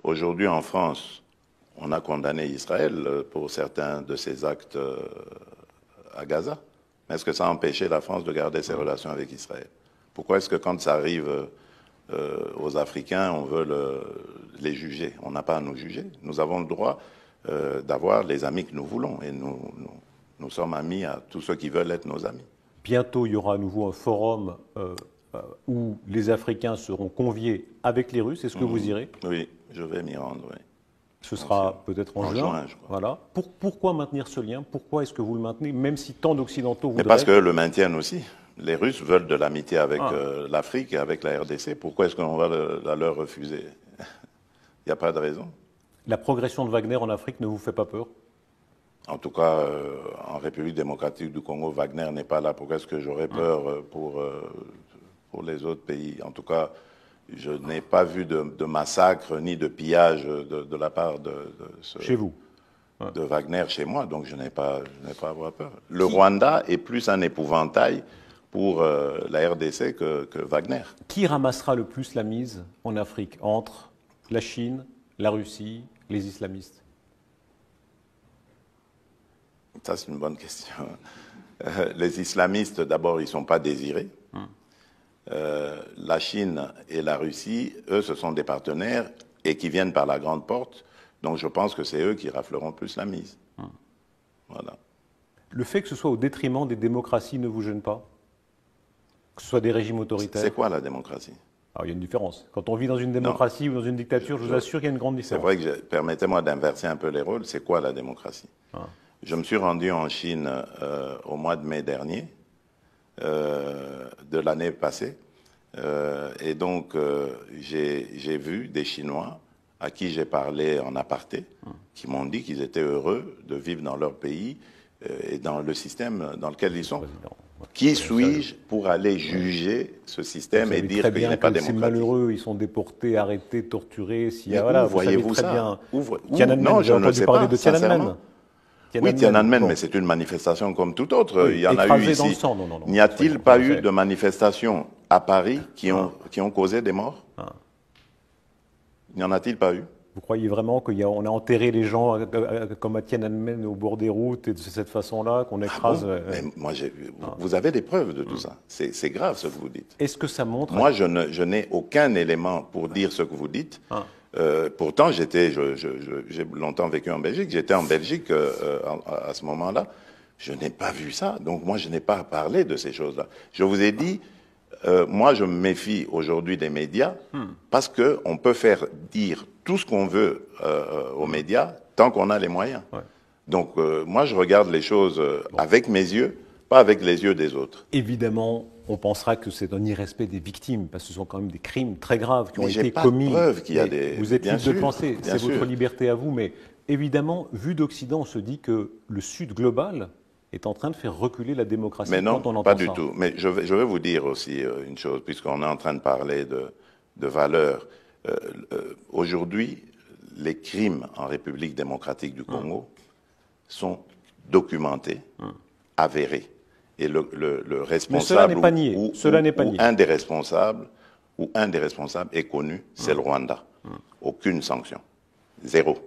Aujourd'hui, en France, on a condamné Israël pour certains de ses actes à Gaza. Est-ce que ça a empêché la France de garder ses relations avec Israël? Pourquoi est-ce que quand ça arrive aux Africains, on veut les juger? On n'a pas à nous juger. Nous avons le droit d'avoir les amis que nous voulons. Et nous sommes amis à tous ceux qui veulent être nos amis. Bientôt, il y aura à nouveau un forum où les Africains seront conviés avec les Russes. Est-ce que vous irez? Oui, je vais m'y rendre, oui. Ce sera peut-être en juin. Je crois. Voilà. Pourquoi maintenir ce lien? Pourquoi est-ce que vous le maintenez, même si tant d'Occidentaux voudraient... Mais parce qu'eux le maintiennent aussi. Les Russes veulent de l'amitié avec l'Afrique et avec la RDC. Pourquoi est-ce qu'on va la leur refuser? Il n'y a pas de raison. La progression de Wagner en Afrique ne vous fait pas peur? En tout cas, en République démocratique du Congo, Wagner n'est pas là. Pourquoi est-ce que j'aurais peur pour les autres pays? En tout cas, je n'ai pas vu de massacre ni de pillage de la part chez vous, de Wagner chez moi, donc je n'ai pas à avoir peur. Le Rwanda est plus un épouvantail pour la RDC que Wagner. Qui ramassera le plus la mise en Afrique entre la Chine, la Russie, les islamistes? Ça, c'est une bonne question. Les islamistes, d'abord, ils ne sont pas désirés. La Chine et la Russie, eux, ce sont des partenaires et qui viennent par la grande porte. Donc je pense que c'est eux qui rafleront plus la mise. Voilà. Le fait que ce soit au détriment des démocraties ne vous gêne pas? Que ce soit des régimes autoritaires? C'est quoi la démocratie? Alors, il y a une différence. Quand on vit dans une démocratie ou dans une dictature, je vous assure qu'il y a une grande différence. C'est vrai que, permettez-moi d'inverser un peu les rôles, c'est quoi la démocratie? Je me suis rendu en Chine au mois de mai dernier, de l'année passée, et donc j'ai vu des Chinois à qui j'ai parlé en aparté, qui m'ont dit qu'ils étaient heureux de vivre dans leur pays et dans le système dans lequel ils sont. Qui suis-je pour aller juger ce système et dire qu'il n'est pas démocratique? C'est malheureux, ils sont déportés, arrêtés, torturés. Où voyez-vous ça? Non, je ne sais pas, parler de Tiananmen. Oui, Tiananmen, mais c'est une manifestation comme toute autre. Il y en a eu ici. N'y a-t-il pas eu de manifestations à Paris qui ont causé des morts? N'y en a-t-il pas eu? Vous croyez vraiment qu'on a enterré les gens comme à Tiananmen au bord des routes et de cette façon-là, qu'on écrase mais moi, vous avez des preuves de tout ça. C'est grave ce que vous dites. Est-ce que ça montre... Moi, je n'ai aucun élément pour dire ce que vous dites. Pourtant, j'ai longtemps vécu en Belgique. J'étais en Belgique à ce moment-là. Je n'ai pas vu ça. Donc, moi, je n'ai pas parlé de ces choses-là. Je vous ai dit, moi, je me méfie aujourd'hui des médias parce qu'on peut faire dire tout ce qu'on veut aux médias tant qu'on a les moyens. Donc, moi, je regarde les choses avec mes yeux, pas avec les yeux des autres. Évidemment, on pensera que c'est un irrespect des victimes, parce que ce sont quand même des crimes très graves qui ont été pas commis. De preuve qu'il y a des... Vous êtes libre de penser, c'est sûr. votre liberté à vous, mais évidemment, vu d'Occident, on se dit que le Sud global est en train de faire reculer la démocratie. Mais non, quand on entend pas du ça. tout. Mais je vais vous dire aussi une chose, puisqu'on est en train de parler de valeurs. Aujourd'hui, les crimes en République démocratique du Congo sont documentés, avérés. Et le responsable, mais cela n'est pas nié. ou un des responsables est connu, c'est le Rwanda. Aucune sanction. Zéro.